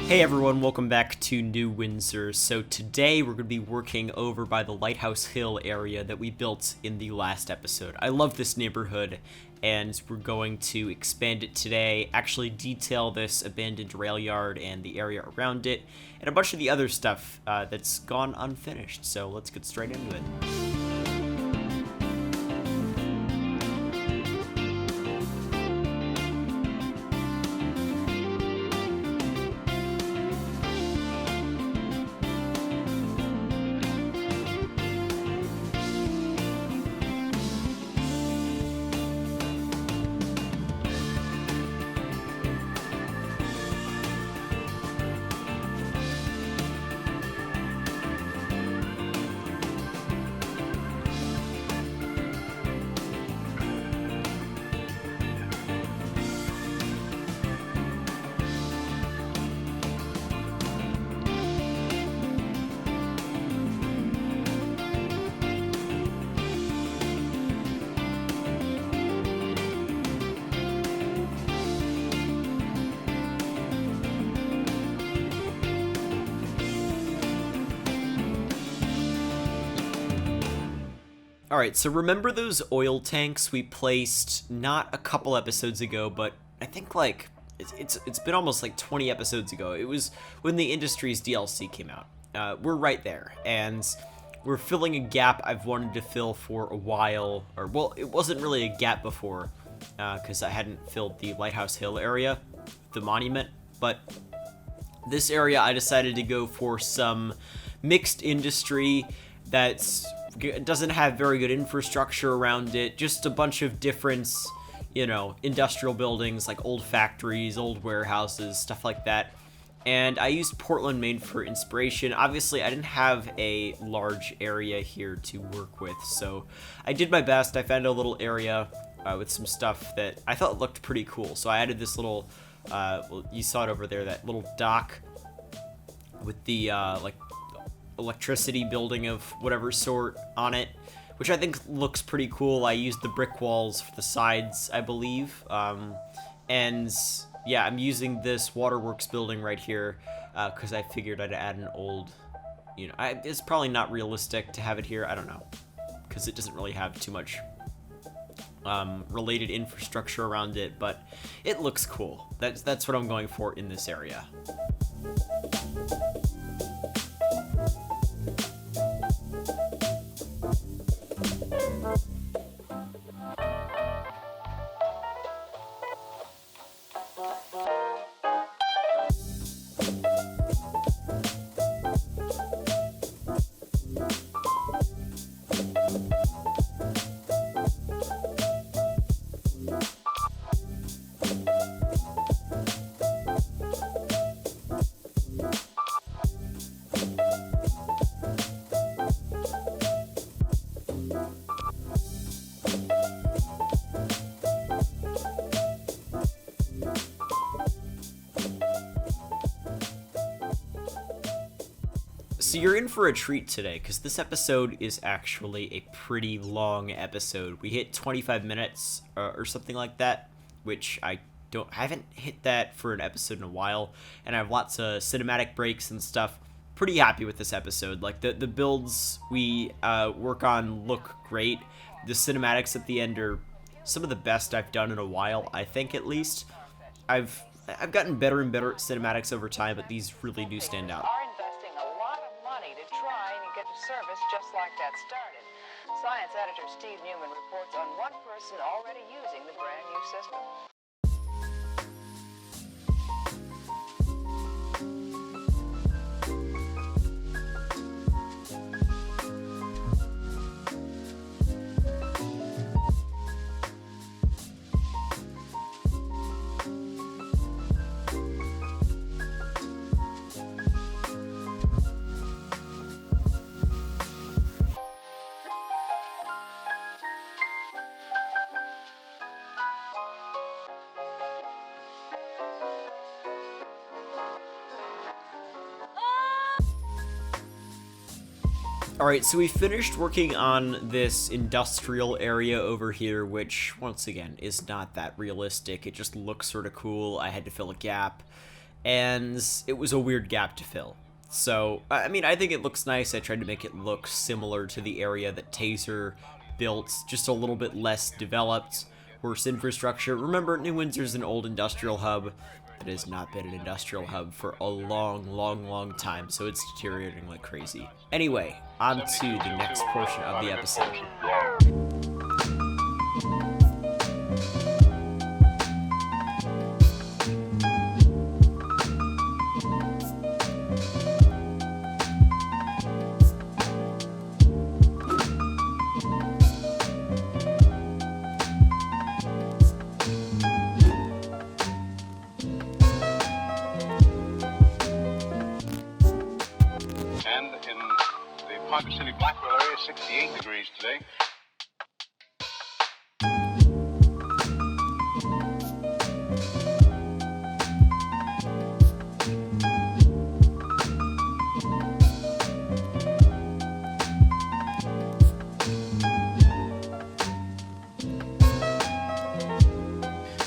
Hey everyone, welcome back to New Windsor. So today we're going to be working over by the Lighthouse Hill area that we built in the last episode. I love this neighborhood and we're going to expand it today, actually detail this abandoned rail yard and the area around it, and a bunch of the other stuff that's gone unfinished. So let's get straight into it. Alright, so remember those oil tanks we placed not a couple episodes ago, but I think like it's been almost like 20 episodes ago. It was when the Industries DLC came out. We're right there, and we're filling a gap I've wanted to fill for a while. Or, well, it wasn't really a gap before, because I hadn't filled the Lighthouse Hill area, the monument, but this area I decided to go for some mixed industry that's doesn't have very good infrastructure around it, just a bunch of different, industrial buildings like old factories, old warehouses, stuff like that. And I used Portland, Maine for inspiration. Obviously, I didn't have a large area here to work with, so I did my best. I found a little area with some stuff that I thought looked pretty cool. So I added this little, well, you saw it over there, that little dock with the, electricity building of whatever sort on it, which I think looks pretty cool. I used the brick walls for the sides, I believe. And yeah, I'm using this waterworks building right here because I figured I'd add an old, it's probably not realistic to have it here. I don't know, because it doesn't really have too much related infrastructure around it, but it looks cool. That's what I'm going for in this area. So you're in for a treat today, because this episode is actually a pretty long episode. We hit 25 minutes or something like that, which I haven't hit that for an episode in a while, and I have lots of cinematic breaks and stuff. Pretty happy with this episode. Like the builds we work on look great. The cinematics at the end are some of the best I've done in a while, I think, at least. I've gotten better and better at cinematics over time, but these really do stand out. Service just like that started. Science editor Steve Newman reports on one person already using the brand new system. Alright, so we finished working on this industrial area over here, which, once again, is not that realistic. It just looks sort of cool. I had to fill a gap. and it was a weird gap to fill. So, I mean, I think it looks nice. I tried to make it look similar to the area that Taser built, just a little bit less developed, worse infrastructure. Remember, New Windsor's an old industrial hub that has not been an industrial hub for a long time, so it's deteriorating like crazy. Anyway, on to the next portion of the episode. Ponca City, Blackwell area, 68 degrees today.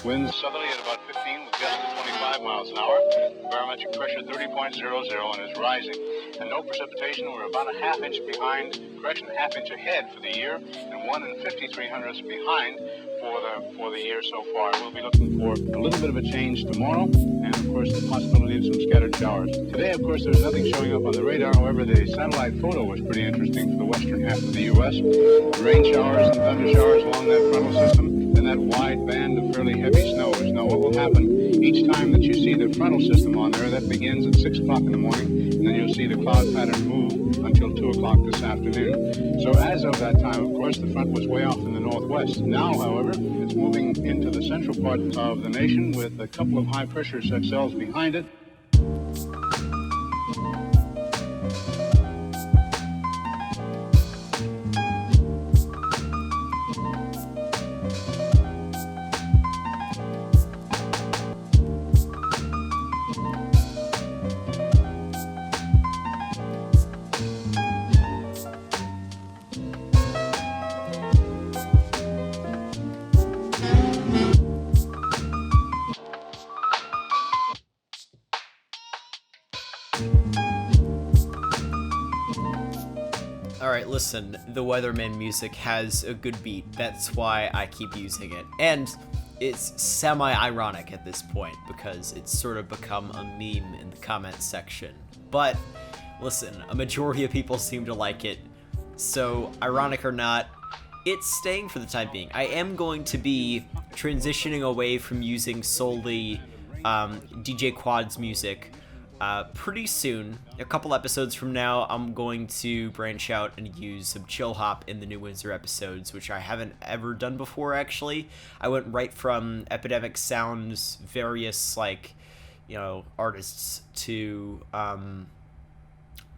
Winds southerly at about 15 with gusts of 25 miles an hour. Barometric pressure 30.00 and is rising. And no precipitation. We're about a half inch behind, half inch ahead for the year, and 1 5300ths behind for the year so far. We'll be looking for a little bit of a change tomorrow, and of course the possibility of some scattered showers. Today, of course, there's nothing showing up on the radar. However, the satellite photo was pretty interesting for the western half of the U.S. Rain showers and thunder showers along that frontal system, and that wide band of fairly heavy snows. Now, what will happen each time that you see the frontal system on there, that begins at 6 o'clock in the morning, and then you'll see the cloud pattern move until 2 o'clock this afternoon. So as of that time, of course, the front was way off in the northwest. Now, however, it's moving into the central part of the nation with a couple of high-pressure cells behind it. Alright, listen, the Weatherman music has a good beat. That's why I keep using it. And it's semi-ironic at this point, because it's sort of become a meme in the comments section. But, listen, a majority of people seem to like it, so ironic or not, it's staying for the time being. I am going to be transitioning away from using solely DJ Quad's music pretty soon. A couple episodes from now, I'm going to branch out and use some chill hop in the New Windsor episodes, which I haven't ever done before, actually. I went right from Epidemic Sound's various, like, you know, artists to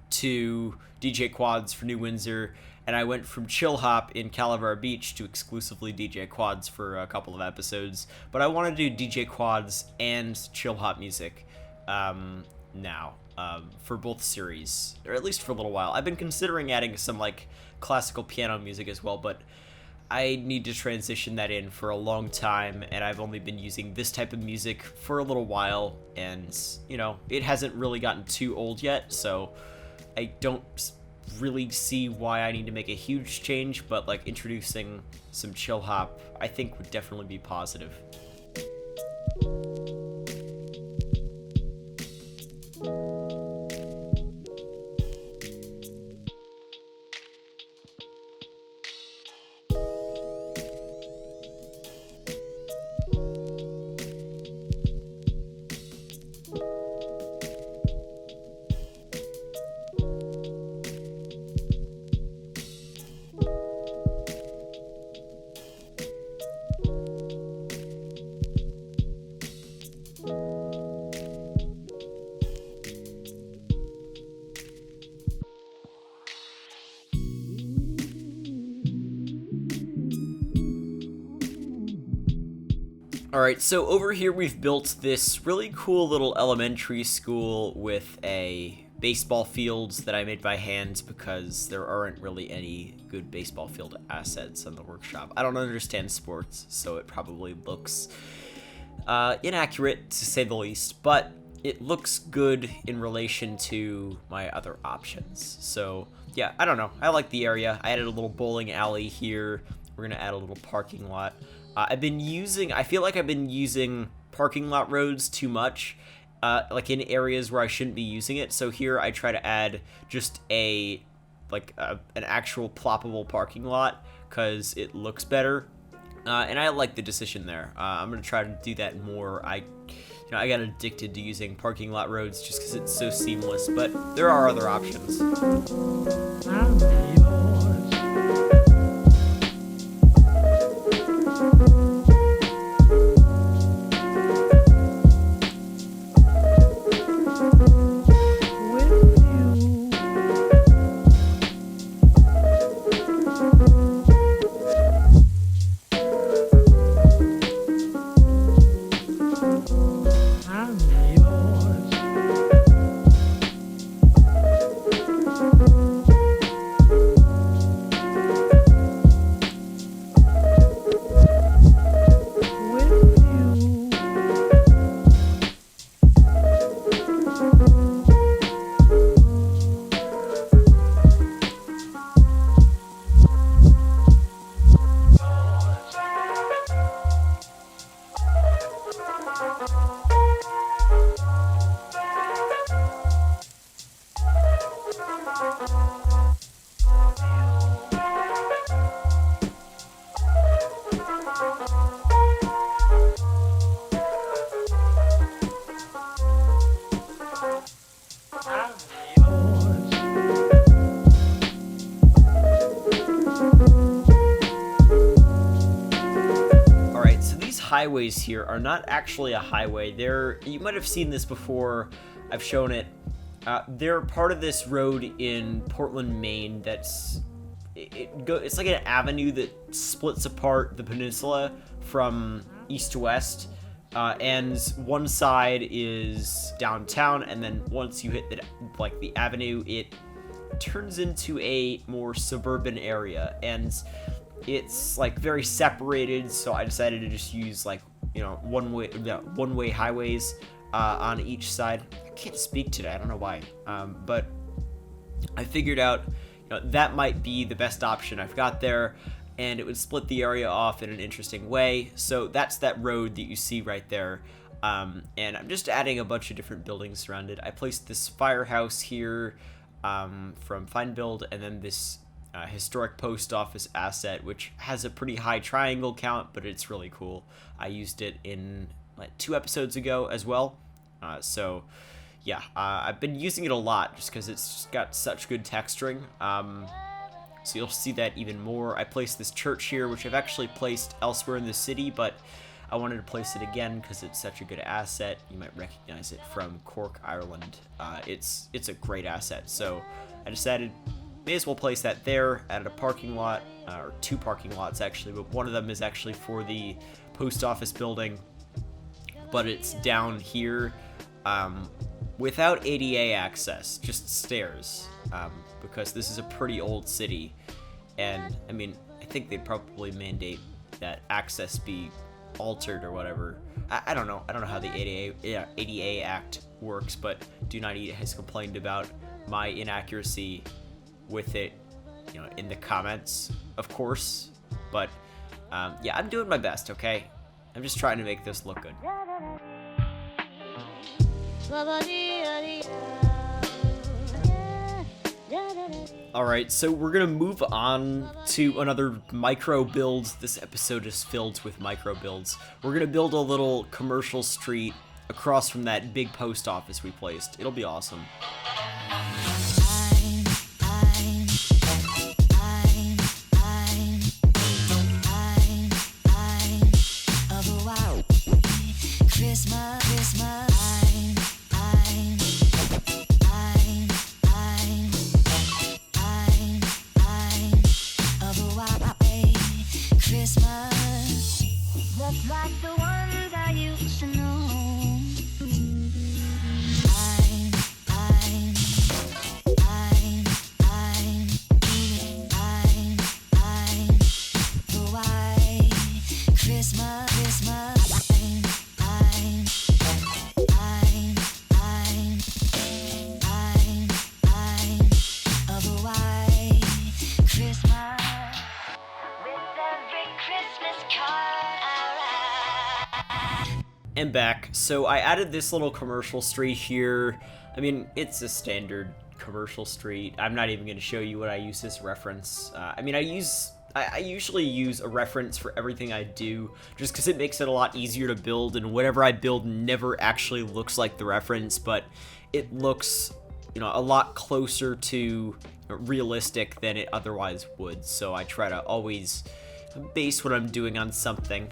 DJ Quads for New Windsor, and I went from chill hop in Calabar Beach to exclusively DJ Quads for a couple of episodes. But I want to do DJ Quads and chill hop music now for both series, or at least for a little while. I've been considering adding some like classical piano music as well, but I need to transition that in for a long time, and I've only been using this type of music for a little while, and you know, it hasn't really gotten too old yet, so I don't really see why I need to make a huge change, but like introducing some chill hop I think would definitely be positive. Alright, so over here we've built this really cool little elementary school with a baseball field that I made by hand because there aren't really any good baseball field assets in the workshop. I don't understand sports, so it probably looks inaccurate to say the least, but it looks good in relation to my other options. So yeah, I don't know. I like the area. I added a little bowling alley here. We're gonna add a little parking lot. I feel like I've been using parking lot roads too much, like in areas where I shouldn't be using it. So here I try to add just an actual ploppable parking lot because it looks better. And I like the decision there. I'm gonna try to do that more. I got addicted to using parking lot roads just because it's so seamless, but there are other options. Highways here are not actually a highway. You might have seen this before. I've shown it. They're part of this road in Portland, Maine. It's like an avenue that splits apart the peninsula from east to west. And one side is downtown, and then once you hit the avenue, it turns into a more suburban area, and it's like very separated. So I decided to just use one-way highways on each side. I can't speak today, I don't know why, but I figured out that might be the best option I've got there, and it would split the area off in an interesting way. So that's that road that you see right there, and I'm just adding a bunch of different buildings around it. I placed this firehouse here from Fine Build, and then this historic post office asset, which has a pretty high triangle count, but it's really cool. I used it in 2 episodes ago as well. So yeah, I've been using it a lot just because it's just got such good texturing. So you'll see that even more. I placed this church here, which I've actually placed elsewhere in the city, but I wanted to place it again because it's such a good asset. You might recognize it from Cork, Ireland. It's a great asset. So I decided may as well place that there. Added a parking lot, or 2 parking lots actually, but one of them is actually for the post office building, but it's down here without ADA access, just stairs, because this is a pretty old city, and I mean, I think they'd probably mandate that access be altered or whatever. I don't know how the ADA Act works, but Do Not Eat has complained about my inaccuracy with it, in the comments, of course, but yeah, I'm doing my best, okay? I'm just trying to make this look good. Alright, so we're gonna move on to another micro build. This episode is filled with micro builds. We're gonna build a little commercial street across from that big post office we placed. It'll be awesome. And back. So I added this little commercial street here. I mean, it's a standard commercial street. I'm not even going to show you what I use as reference. I mean, I usually use a reference for everything I do, just because it makes it a lot easier to build, and whatever I build never actually looks like the reference, but it looks, a lot closer to realistic than it otherwise would. So I try to always base what I'm doing on something.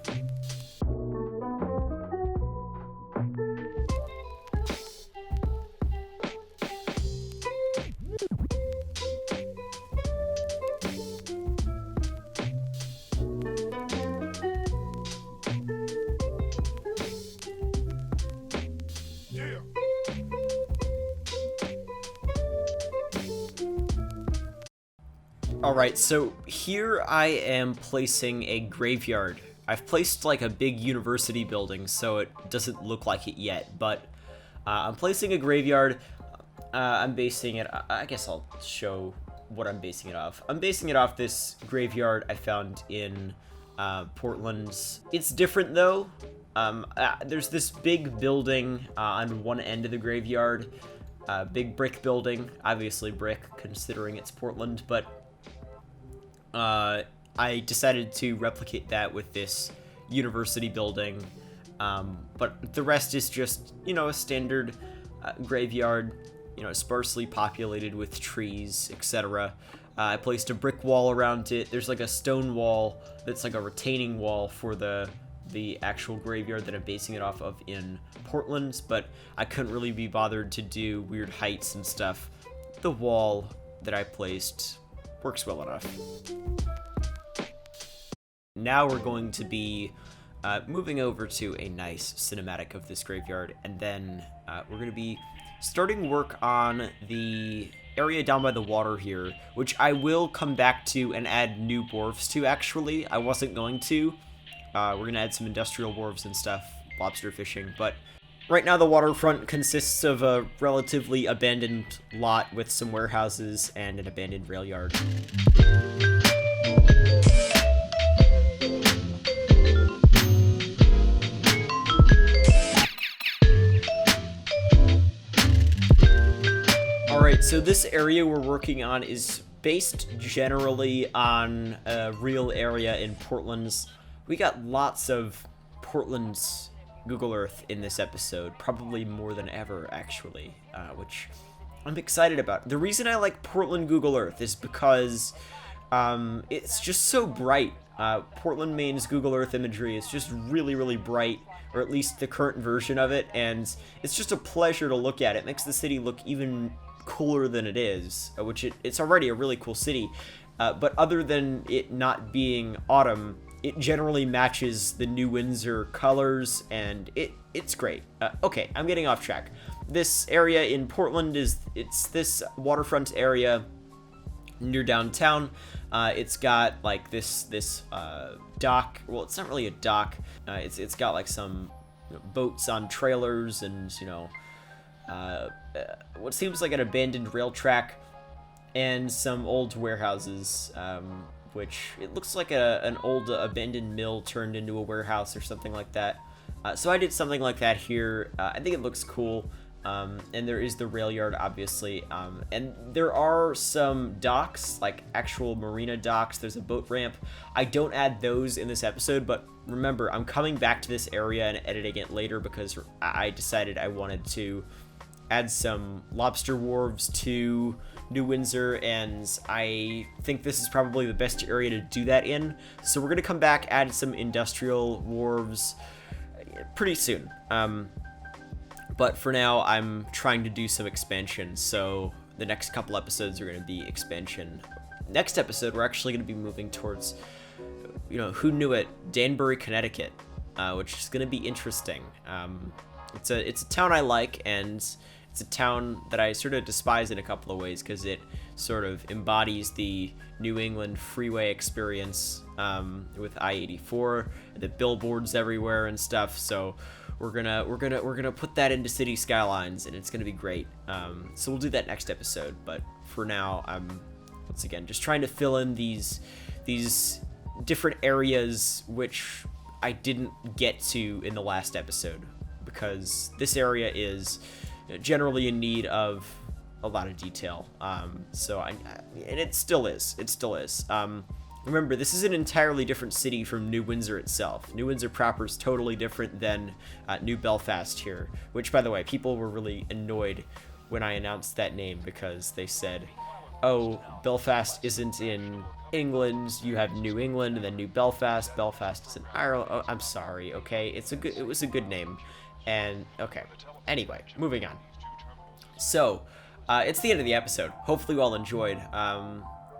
Alright, so here I am placing a graveyard. I've placed like a big university building, so it doesn't look like it yet, but I'm placing a graveyard. I'm basing it, I guess I'll show what I'm basing it off. I'm basing it off this graveyard I found in Portland. It's different though. There's this big building on one end of the graveyard, big brick building, obviously brick considering it's Portland, but I decided to replicate that with this university building, but the rest is just, a standard graveyard, sparsely populated with trees, etc. I placed a brick wall around it. There's like a stone wall that's like a retaining wall for the actual graveyard that I'm basing it off of in Portland, but I couldn't really be bothered to do weird heights and stuff. The wall that I placed works well enough. Now we're going to be moving over to a nice cinematic of this graveyard, and then we're going to be starting work on the area down by the water here, which I will come back to and add new wharves to, actually. I wasn't going to. We're going to add some industrial wharves and stuff, lobster fishing, but right now the waterfront consists of a relatively abandoned lot with some warehouses and an abandoned rail yard. Alright, so this area we're working on is based generally on a real area in Portland's. We got lots of Portland's Google Earth in this episode, probably more than ever, actually, which I'm excited about. The reason I like Portland Google Earth is because it's just so bright. Portland, Maine's Google Earth imagery is just really, really bright, or at least the current version of it, and it's just a pleasure to look at. It makes the city look even cooler than it is, which it's already a really cool city, but other than it not being autumn, it generally matches the New Windsor colors, and it's great. Okay, I'm getting off track. This area in Portland it's this waterfront area near downtown. It's got like this dock. Well, it's not really a dock. It's got like some boats on trailers and what seems like an abandoned rail track and some old warehouses. Which it looks like an old abandoned mill turned into a warehouse or something like that. So I did something like that here. I think it looks cool. And there is the rail yard, obviously. And there are some docks, like actual marina docks. There's a boat ramp. I don't add those in this episode, but remember, I'm coming back to this area and editing it later because I decided I wanted to add some lobster wharves to New Windsor, and I think this is probably the best area to do that in. So we're going to come back, add some industrial wharves pretty soon. But for now, I'm trying to do some expansion, so the next couple episodes are going to be expansion. Next episode, we're actually going to be moving towards, who knew it, Danbury, Connecticut, which is going to be interesting. It's a town I like, and it's a town that I sort of despise in a couple of ways because it sort of embodies the New England freeway experience with I-84, the billboards everywhere and stuff. So we're gonna put that into City Skylines, and it's gonna be great. So we'll do that next episode. But for now, I'm once again just trying to fill in these different areas which I didn't get to in the last episode, because this area is generally in need of a lot of detail. And it still is. Remember, this is an entirely different city from New Windsor itself. New Windsor proper is totally different than New Belfast here, which, by the way, people were really annoyed when I announced that name, because they said, oh, Belfast isn't in England, you have New England and then New Belfast. Belfast is in Ireland. Oh, I'm sorry, okay? It was a good name. And okay. Anyway, moving on. So, it's the end of the episode. Hopefully you all enjoyed.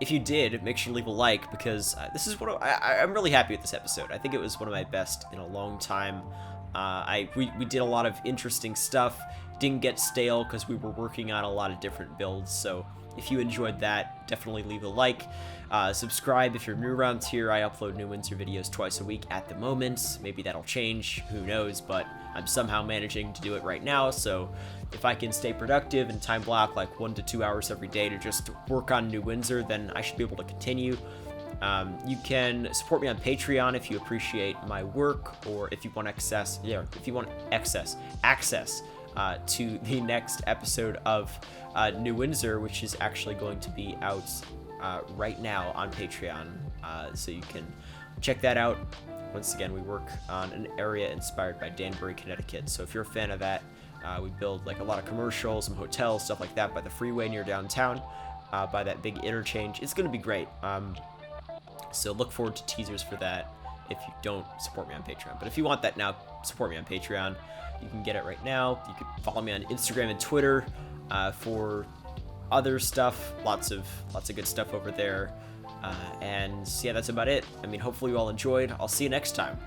If you did, make sure to leave a like, because this is I'm really happy with this episode. I think it was one of my best in a long time. We did a lot of interesting stuff. Didn't get stale because we were working on a lot of different builds. So if you enjoyed that, definitely leave a like. Subscribe if you're new around here. I upload New Windsor videos twice a week at the moment. Maybe that'll change, who knows, but I'm somehow managing to do it right now. So if I can stay productive and time block like 1 to 2 hours every day to just work on New Windsor, then I should be able to continue. You can support me on Patreon if you appreciate my work, or if you want access to the next episode of New Windsor, which is actually going to be out right now on Patreon, so you can check that out. Once again, we work on an area inspired by Danbury, Connecticut, so if you're a fan of that, we build like a lot of commercials, some hotels, stuff like that by the freeway near downtown, by that big interchange. It's going to be great. So look forward to teasers for that if you don't support me on Patreon. But if you want that now, support me on Patreon. You can get it right now. You can follow me on Instagram and Twitter for other stuff. Lots of good stuff over there. And yeah, that's about it. I mean, hopefully you all enjoyed. I'll see you next time.